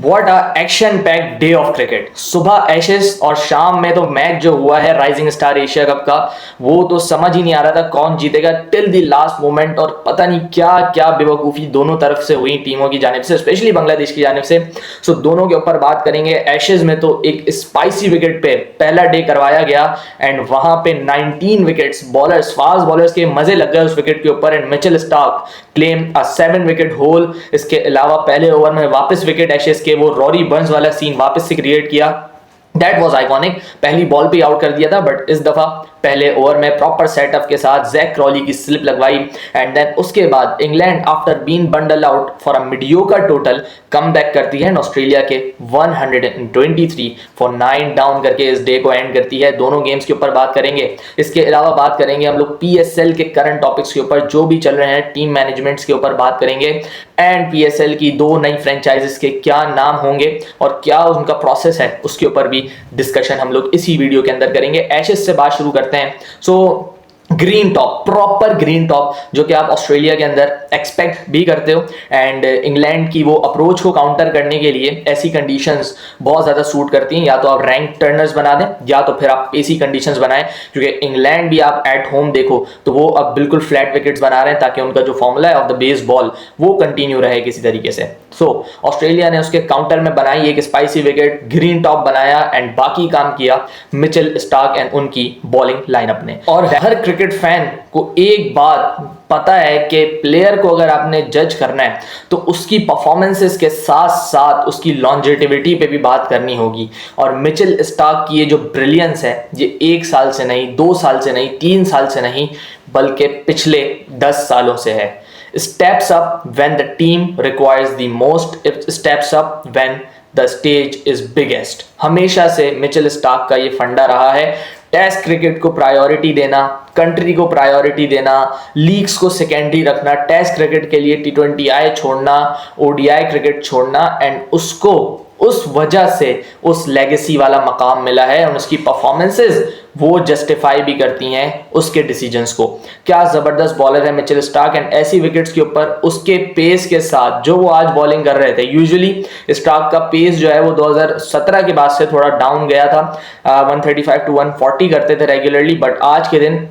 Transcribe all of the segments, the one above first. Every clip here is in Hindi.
What a action packed day of cricket. सुबह एशेस और शाम में तो मैच जो हुआ है राइजिंग स्टार एशिया कप का, वो तो समझ ही नहीं आ रहा था कौन जीतेगा टिल द लास्ट मोमेंट। और पता नहीं क्या क्या बेवकूफ़ी दोनों तरफ से हुई टीमों की जानिब से, स्पेशली बांग्लादेश की जानिब से। सो दोनों के ऊपर बात करेंगे। एशेज में तो एक स्पाइसी विकेट पे पहला डे करवाया गया एंड वहां पे 19 विकेट्स, बॉलर्स, फास्ट बॉलर्स के मजे लग गए उस विकेट के ऊपर and Mitchell Starc claim a 7 wicket haul. इसके अलावा पहले ओवर में वापस विकेट एशेज के, वो रॉरी बर्न्स वाला सीन वापस से क्रिएट किया। That was iconic. पहली बॉल पे आउट कर दिया था, बट इस दफा पहले ओवर में प्रॉपर सेटअप के साथ जैक क्रॉली की स्लिप लगवाई एंड देन उसके बाद England after been bundle out for a mediocre total come back करती है एंड ऑस्ट्रेलिया के 123 फॉर 9 डाउन करके इस डे को एंड करती है। दोनों गेम्स के ऊपर बात करेंगे। इसके अलावा बात करेंगे हम लोग पीएसएल के करंट टॉपिक्स के ऊपर जो भी चल रहे हैं, टीम मैनेजमेंट्स के ऊपर बात करेंगे एंड पीएसएल की 2 नई फ्रेंचाइजेस के क्या नाम होंगे और क्या उनका प्रोसेस है उसके ऊपर भी डिस्कशन हम लोग इसी वीडियो के अंदर करेंगे। एशेज से बात शुरू करते हैं। So green top, proper green top, जो कि आप ऑस्ट्रेलिया के अंदर एक्सपेक्ट भी करते हो एंड इंग्लैंड की वो अप्रोच को काउंटर करने के लिए ऐसी कंडीशंस बहुत ज़्यादा सूट करती हैं। या तो आप रैंक टर्नर्स बना दें या तो फिर आप पेसी कंडीशंस बनाएं, क्योंकि इंग्लैंड भी आप एट होम देखो तो वो अब बिल्कुल फ्लैट विकेट्स बना रहे हैं ताकि उनका जो फॉर्मूला है ऑफ द बेस बॉल वो कंटिन्यू रहे किसी तरीके से। सो ऑस्ट्रेलिया ने उसके काउंटर में बनाई एक स्पाइसी विकेट, ग्रीन टॉप बनाया एंड बाकी काम किया मिचेल स्टार्क एंड उनकी बॉलिंग लाइनअप ने। और हर क्रिकेट फैन को एक बात पता है कि प्लेयर को अगर आपने जज करना है तो उसकी परफॉर्मेंसेस के साथ साथ उसकी लॉन्जेटिविटी पे भी बात करनी होगी। और मिचेल स्टार्क की ये जो ब्रिलियंस है, ये 1 साल से नहीं, 2 साल से नहीं, 3 साल से नहीं, बल्कि पिछले 10 सालों से है। Steps up when the team requires the most, it steps up when the stage is biggest। हमेशा से मिचेल स्टार्क का ये फंडा रहा है, टेस्ट क्रिकेट को प्रायोरिटी देना, कंट्री को प्रायोरिटी देना, लीग्स को सेकेंडरी रखना, टेस्ट क्रिकेट के लिए T20I छोड़ना, ODI क्रिकेट छोड़ना एंड उसको उस वजह से उस लेगेसी वाला मकाम मिला है और उसकी परफॉर्मेंसेस वो जस्टिफाई भी करती हैं उसके डिसीजंस को। क्या ज़बरदस्त बॉलर है मिचेल स्टार्क एंड ऐसी विकेट्स के ऊपर उसके पेस के साथ जो वो आज बॉलिंग कर रहे थे। यूजुअली स्टार्क का पेस जो है वो 2017 के बाद से थोड़ा डाउन गया था, 135 to 140 करते थे रेगुलरली, बट आज के दिन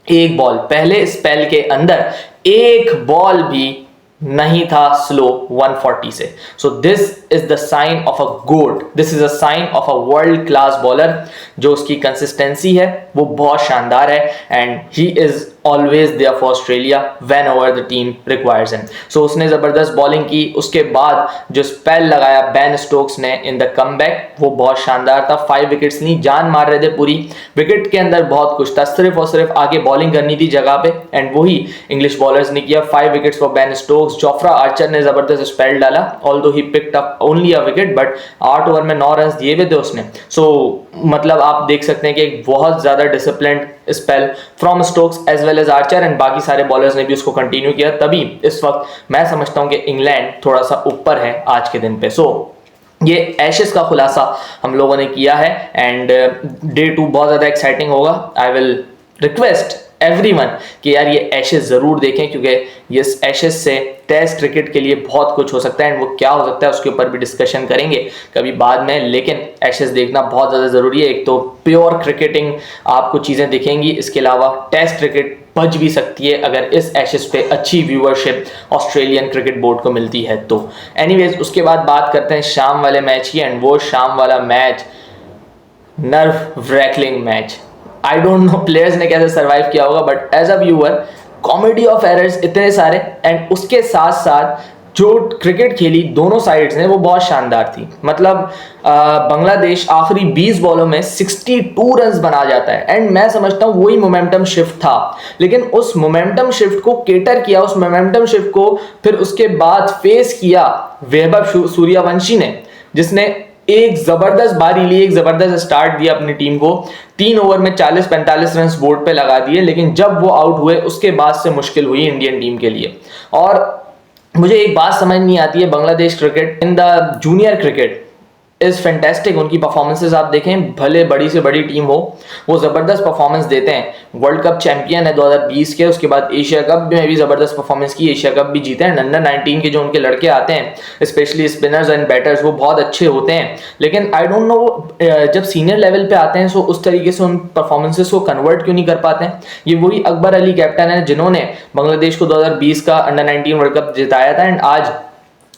एक बॉल, पहले स्पेल के अंदर एक बॉल भी नहीं था स्लो 140 से। So this is the sign of a goat, this is a sign of a world class bowler. जो उसकी कंसिस्टेंसी है वो बहुत शानदार है and he is always there for Australia whenever the team requires him. So उसने जबरदस्त बॉलिंग की, उसके बाद जो स्पेल लगाया बेन स्टोक्स ने इन द कमबैक वो बहुत शानदार था। 5 विकेट्स नहीं, जान मार रहे थे पूरी, विकेट के अंदर बहुत कुछ था, सिर्फ और सिर्फ आगे बॉलिंग करनी थी जगह पे एंड वही इंग्लिश बॉलर्स ने किया। 5 wickets for Ben Stokes. Jofra Archer ने जबरदस्त स्पेल डाला, although he picked up only a wicket, but 8 over में 9 रन दिए हुए थे उसने। सो मतलब आप देख सकते हैं कि एक बहुत ज्यादा disciplined spell from Stokes as well as Archer and बाकी सारे बॉलर्स ने भी उसको कंटिन्यू किया। तभी इस वक्त मैं समझता हूं कि इंग्लैंड थोड़ा सा ऊपर है आज के दिन पे। सो ये एशेस का खुलासा हम लोगों ने किया है एंड डे 2 बहुत ज्यादा एक्साइटिंग होगा। आई विल रिक्वेस्ट एवरीवन कि यार ये एशेस जरूर देखें, क्योंकि ये एशेस से टेस्ट क्रिकेट के लिए बहुत कुछ हो सकता है एंड वो क्या हो सकता है उसके ऊपर भी डिस्कशन करेंगे कभी बाद में। लेकिन एशेस देखना बहुत ज़्यादा ज़रूरी है। एक तो प्योर क्रिकेटिंग आपको चीज़ें दिखेंगी, इसके अलावा टेस्ट क्रिकेट बच भी सकती है अगर इस एशेस पे अच्छी व्यूअरशिप ऑस्ट्रेलियन क्रिकेट बोर्ड को मिलती है तो। एनीवेज, उसके बाद बात करते हैं शाम वाले मैच की एंड वो शाम वाला match nerve racking match. I don't know players ने कैसे सर्वाइव किया होगा, but as a viewer comedy of errors इतने सारे एंड उसके साथ साथ जो क्रिकेट खेली दोनों साइड्स ने वो बहुत शानदार थी। मतलब बांग्लादेश आखिरी 20 बॉलों में 62 रन्स बना जाता है एंड मैं समझता हूँ वही मोमेंटम शिफ्ट था, लेकिन उस मोमेंटम शिफ्ट को केटर किया, उस मोमेंटम शिफ्ट को फिर उसके बाद फेस किया वैभव सूर्यवंशी ने, जिसने एक जबरदस्त बारी ली, एक जबरदस्त स्टार्ट दिया अपनी टीम को। 3 ओवर में 40-45 रन बोर्ड पे लगा दिए, लेकिन जब वो आउट हुए उसके बाद से मुश्किल हुई इंडियन टीम के लिए। और मुझे एक बात समझ नहीं आती है, Bangladesh cricket in the junior cricket is fantastic. उनकी परफॉर्मेंसेज आप देखें, भले बड़ी से बड़ी टीम हो, वो ज़बरदस्त परफॉर्मेंस देते हैं। वर्ल्ड कप चैंपियन है 2020 के, उसके बाद एशिया कप में भी ज़बरदस्त परफॉर्मेंस की, एशिया कप भी जीते हैं। अंडर 19 के जो उनके लड़के आते हैं स्पेशली स्पिनर्स एंड बैटर्स, वो बहुत अच्छे होते हैं। लेकिन आई डोंट नो जब सीनियर लेवल पे आते हैं सो उस तरीके से उन परफॉर्मेंसेस को कन्वर्ट क्यों नहीं कर पाते हैं। ये वही अकबर अली कैप्टन है जिन्होंने बांग्लादेश को 2020 का अंडर 19 वर्ल्ड कप जिताया था, एंड आज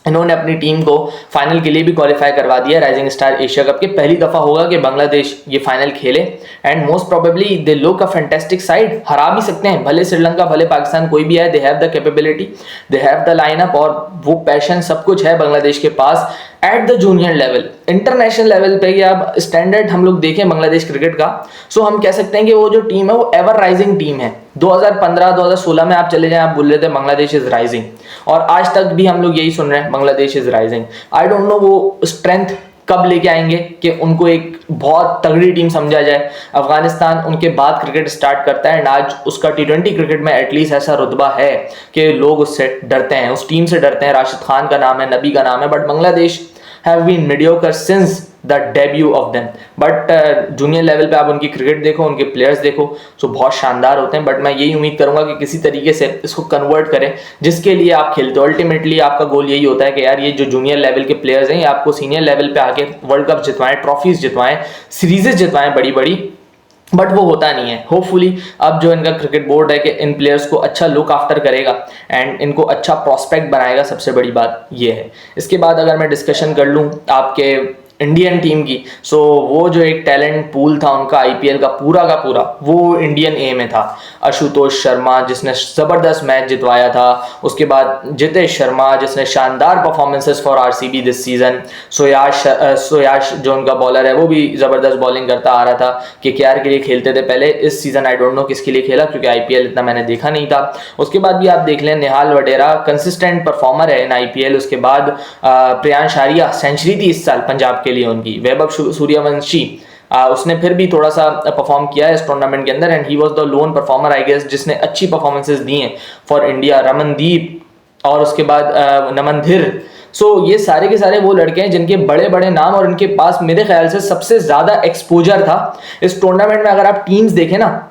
इन्होंने अपनी टीम को फाइनल के लिए भी क्वालिफाई करवा दिया। राइजिंग स्टार एशिया कप के पहली दफा होगा कि बांग्लादेश ये फाइनल खेले, and most probably they look a fantastic side. हरा भी सकते हैं, भले श्रीलंका भले पाकिस्तान कोई भी है, they have the capability, they have the lineup, और वो पैशन सब कुछ है बांग्लादेश के पास at the junior level. International level पे या स्टैंडर्ड हम लोग देखें बांग्लादेश क्रिकेट का, सो हम कह सकते हैं कि वो जो टीम है वो एवर राइजिंग टीम है। 2015-2016 में आप चले जाएं, आप बोल रहे थे बांग्लादेश इज राइजिंग, और आज तक भी हम लोग यही सुन रहे हैं Bangladesh is rising. I don't no वो स्ट्रेंथ कब लेके आएंगे कि उनको एक बहुत तगड़ी टीम समझा जाए। अफगानिस्तान उनके बाद क्रिकेट स्टार्ट करता है, एंड आज उसका T20 क्रिकेट में एटलीस्ट ऐसा रुतबा है कि लोग उससे डरते हैं, उस टीम से डरते हैं। राशिद खान का नाम है, नबी का नाम है, but Bangladesh have been mediocre since the debut of them. But junior level पे आप उनकी क्रिकेट देखो, उनके प्लेयर्स देखो, सो बहुत शानदार होते हैं। बट मैं यही उम्मीद करूंगा कि किसी तरीके से इसको कन्वर्ट करें जिसके लिए आप खेलते हो। अल्टीमेटली आपका गोल यही होता है कि यार ये जो जूनियर लेवल के प्लेयर्स हैं ये आपको सीनियर लेवल पे आके वर्ल्ड कप जितवाएं, ट्रॉफीज जितवाएं, सीरीजेस जितवाएं बड़ी बड़ी, बट वो होता नहीं है। होपफुली अब जो इनका क्रिकेट बोर्ड है कि इन प्लेयर्स को अच्छा लुक आफ्टर करेगा एंड इनको अच्छा प्रॉस्पेक्ट बनाएगा, सबसे बड़ी बात ये है। इसके बाद अगर मैं डिस्कशन कर लूँ आपके इंडियन टीम की, सो वो जो एक टैलेंट पूल था उनका आईपीएल का पूरा वो इंडियन ए में था। आशुतोष शर्मा जिसने ज़बरदस्त मैच जितवाया था, उसके बाद जितेश शर्मा जिसने शानदार performances for RCB this season, Suyash जो उनका बॉलर है वो भी ज़बरदस्त बॉलिंग करता आ रहा था, केकेआर के लिए खेलते थे पहले। इस सीज़न आई डोंट नो किसके लिए खेला क्योंकि आईपीएल इतना मैंने देखा नहीं था। उसके बाद भी आप देख लें निहाल वडेरा कंसिस्टेंट परफॉर्मर है इन आईपीएल। उसके बाद प्रियांश आर्या सेंचुरी थी इस साल पंजाब के लिए उनकी। वैभव सूर्यवंशी उसने फिर भी थोड़ा सा परफॉर्म किया है इस टूर्नामेंट के अंदर, and he was the lone performer I guess जिसने अच्छी परफॉर्मेंसेस दी हैं फॉर इंडिया। रमनदीप और उसके बाद नमनधीर, सो ये सारे के सारे वो लड़के हैं जिनके बड़े बड़े नाम और इनके पास मेरे ख्याल से सबसे ज्यादा एक्सपोजर था इस टूर्नामेंट में। अगर आप टीम्स देखें ना,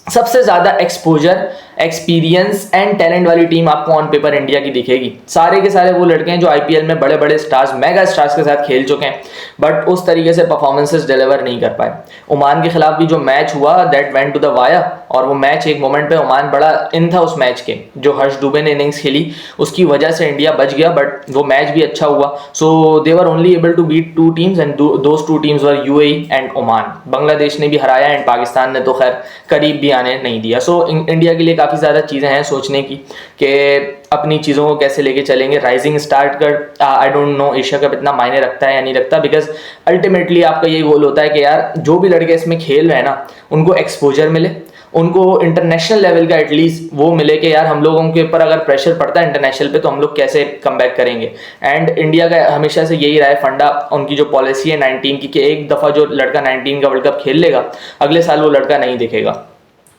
सबसे ज्यादा एक्सपोजर, एक्सपीरियंस एंड टैलेंट वाली टीम आपको ऑन पेपर इंडिया की दिखेगी। सारे के सारे वो लड़के हैं जो आईपीएल में बड़े बड़े स्टार्स, मेगा स्टार्स के साथ खेल चुके हैं, बट उस तरीके से परफॉर्मेंसेस डिलीवर नहीं कर पाए। ओमान के खिलाफ भी जो मैच हुआ that went to the wire, और वो मैच एक मोमेंट पे ओमान बड़ा इन था उस मैच के, जो हर्ष दुबे ने इनिंग्स खेली उसकी वजह से इंडिया बच गया, बट वो मैच भी अच्छा हुआ। So they were only able to beat 2 teams and those 2 teams were UAE and Oman. Bangladesh ने भी हराया एंड पाकिस्तान ने तो खैर करीब भी आने नहीं दिया। सो इंडिया के लिए काफ़ी ज़्यादा चीज़ें हैं सोचने की कि अपनी चीज़ों को कैसे लेके चलेंगे। राइजिंग स्टार्ट कर आई डोंट नो एशिया कप इतना मायने रखता है या नहीं रखता, बिकॉज अल्टीमेटली आपका ये गोल होता है कि यार जो भी लड़के इसमें खेल रहे हैं ना उनको एक्सपोजर मिले, उनको इंटरनेशनल लेवल का एटलीस्ट वो मिले कि यार हम लोगों के ऊपर अगर प्रेशर पड़ता है इंटरनेशनल पे तो हम लोग कैसे कम बैक करेंगे। एंड इंडिया का हमेशा से यही रहा है फंडा, उनकी जो पॉलिसी है 19 की, कि एक दफ़ा जो लड़का 19 का वर्ल्ड कप खेल लेगा अगले साल वो लड़का नहीं दिखेगा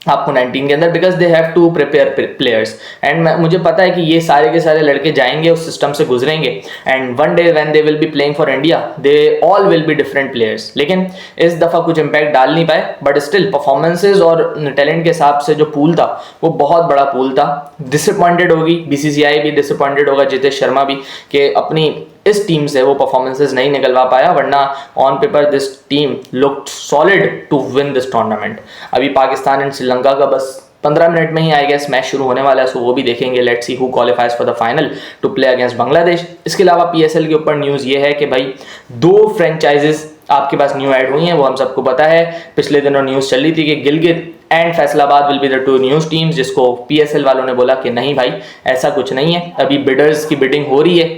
आपको 19 के अंदर, because they have to prepare players. And मुझे पता है कि ये सारे के सारे लड़के जाएंगे उस सिस्टम से गुजरेंगे, and one day when they will be playing for India they all will be different players. लेकिन इस दफ़ा कुछ इम्पैक्ट डाल नहीं पाए, बट स्टिल परफॉर्मेंसेज और टैलेंट के हिसाब से जो पूल था वो बहुत बड़ा पूल था। डिसअपॉइंटेड होगी बीसीसीआई भी, डिसअपॉइंटेड होगा जितेश शर्मा भी कि अपनी इस टीम से वो परफॉर्मेंसेस नहीं निकलवा पाया, वरना on paper this team looked solid to win this tournament. अभी पाकिस्तान एंड श्रीलंका का बस 15 मिनट में ही आई गेस मैच शुरू होने वाला है, सो वो भी देखेंगे। Let's see who qualifies for the final to play against Bangladesh. इसके अलावा पीएसएल के ऊपर न्यूज़ ये है कि भाई 2 फ्रेंचाइजेस आपके पास न्यू ऐड हुई हैं, वो हम सबको पता है। पिछले दिनों न्यूज़ चल रही थी कि Gilgit and Faisalabad will be the 2 news teams, जिसको पीएसएल वालों ने बोला कि नहीं भाई ऐसा कुछ नहीं है, अभी बिडर्स की बिडिंग हो रही है,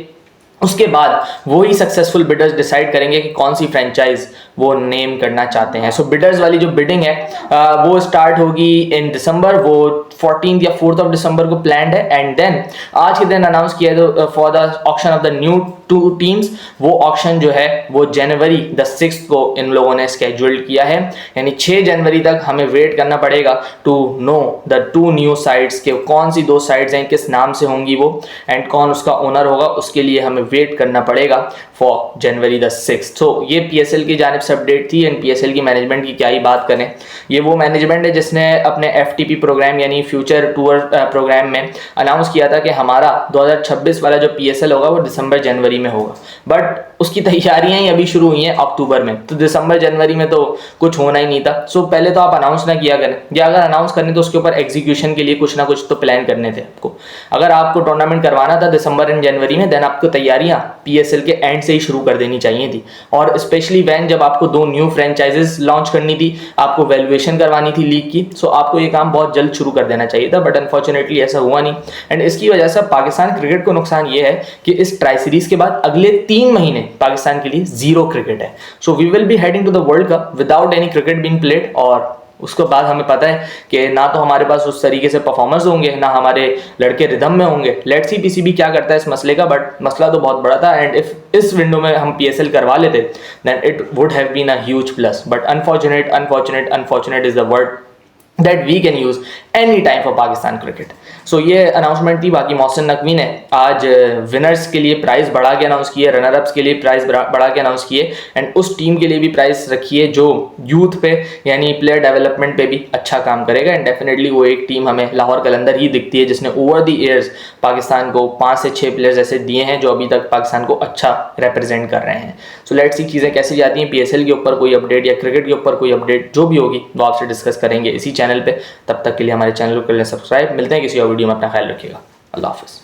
उसके बाद वो ही सक्सेसफुल बिडर्स डिसाइड करेंगे कि कौन सी फ्रेंचाइज वो नेम करना चाहते हैं। सो बिडर्स वाली जो बिडिंग है वो स्टार्ट होगी इन दिसंबर, वो 14 या 4 ऑफ दिसंबर को प्लान्ड है, एंड देन आज के दिन अनाउंस किया है for the auction of the new 2 teams. वो ऑक्शन जो है वो जनवरी 6 को इन लोगों ने स्केड्यूल्ड किया है, यानी 6 जनवरी तक हमें वेट करना पड़ेगा to know the 2 new sites के कौन सी 2 साइट्स हैं, किस नाम से होंगी वो, एंड कौन उसका ओनर होगा, उसके लिए हमें वेट करना पड़ेगा फॉर जनवरी द 6th। तो ये PSL की जानिब से अपडेट थी। एंड PSL की मैनेजमेंट की क्या ही बात करें, ये वो मैनेजमेंट है जिसने अपने FTP प्रोग्राम यानी फ्यूचर टूर प्रोग्राम में अनाउंस किया था कि हमारा 2026 वाला जो PSL होगा वो दिसंबर जनवरी में होगा, बट उसकी तैयारियां ही अभी शुरू हुई हैं अक्टूबर में, तो दिसंबर जनवरी में तो कुछ होना ही नहीं था। सो पहले तो आप अनाउंस ना किया करें, या अगर अनाउंस करने तो उसके ऊपर एग्जीक्यूशन के लिए कुछ ना कुछ तो प्लान करने थे आपको। अगर आपको टूर्नामेंट करवाना था दिसंबर एंड जनवरी में, देन आपको तैयारियां PSL के एंड से ही शुरू कर देनी चाहिए थी। और स्पेशली वैन जब आपको 2 न्यू फ्रेंचाइजेस लॉन्च करनी थी, आपको वैल्यूएशन करवानी थी लीग की, सो आपको ये काम बहुत जल्द शुरू कर देना चाहिए था, बट अनफॉर्चुनेटली ऐसा हुआ नहीं। एंड इसकी वजह से पाकिस्तान क्रिकेट को नुकसान ये है कि इस ट्राई सीरीज के बाद अगले 3 महीने पाकिस्तान के लिए 0 क्रिकेट है। So we will be heading to the world cup without any cricket being played, और उसके बाद हमें पता है कि ना तो हमारे पास उस तरीके से परफॉर्मेंस होंगे, ना हमारे लड़के रिदम में होंगे। लेट्स सी PCB क्या करता है इस मसले का, बट मसला तो बहुत बड़ा था। एंड इफ इस विंडो में हम PSL करवा लेते then it would have been a huge plus, but unfortunate is the word that we can use any time for Pakistan cricket। सो ये अनाउंसमेंट थी। बाकी मोहसिन नकवी ने आज विनर्स के लिए प्राइस बढ़ा के अनाउंस किए, रनर अप्स के लिए प्राइस बढ़ा के अनाउंस किए, एंड उस टीम के लिए भी प्राइस रखी है जो यूथ पे यानी प्लेयर डेवलपमेंट पे भी अच्छा काम करेगा। एंड डेफिनेटली वो एक टीम हमें लाहौर कलंदर ही दिखती है जिसने ओवर द ईयर्स पाकिस्तान को 5 से 6 प्लेयर्स ऐसे दिए हैं जो अभी तक पाकिस्तान को अच्छा रिप्रेजेंट कर रहे हैं। सो लेट्स सी चीज़ें कैसी जाती हैं। PSL के ऊपर कोई अपडेट या क्रिकेट के ऊपर कोई अपडेट जो भी होगी वो आपसे डिस्कस करेंगे इसी चैनल पे। तब तक के लिए हमारे चैनल को कर लें सब्सक्राइब। मिलते हैं किसी और वीडियो में, अपना ख्याल रखिएगा। अल्लाह हाफिज़।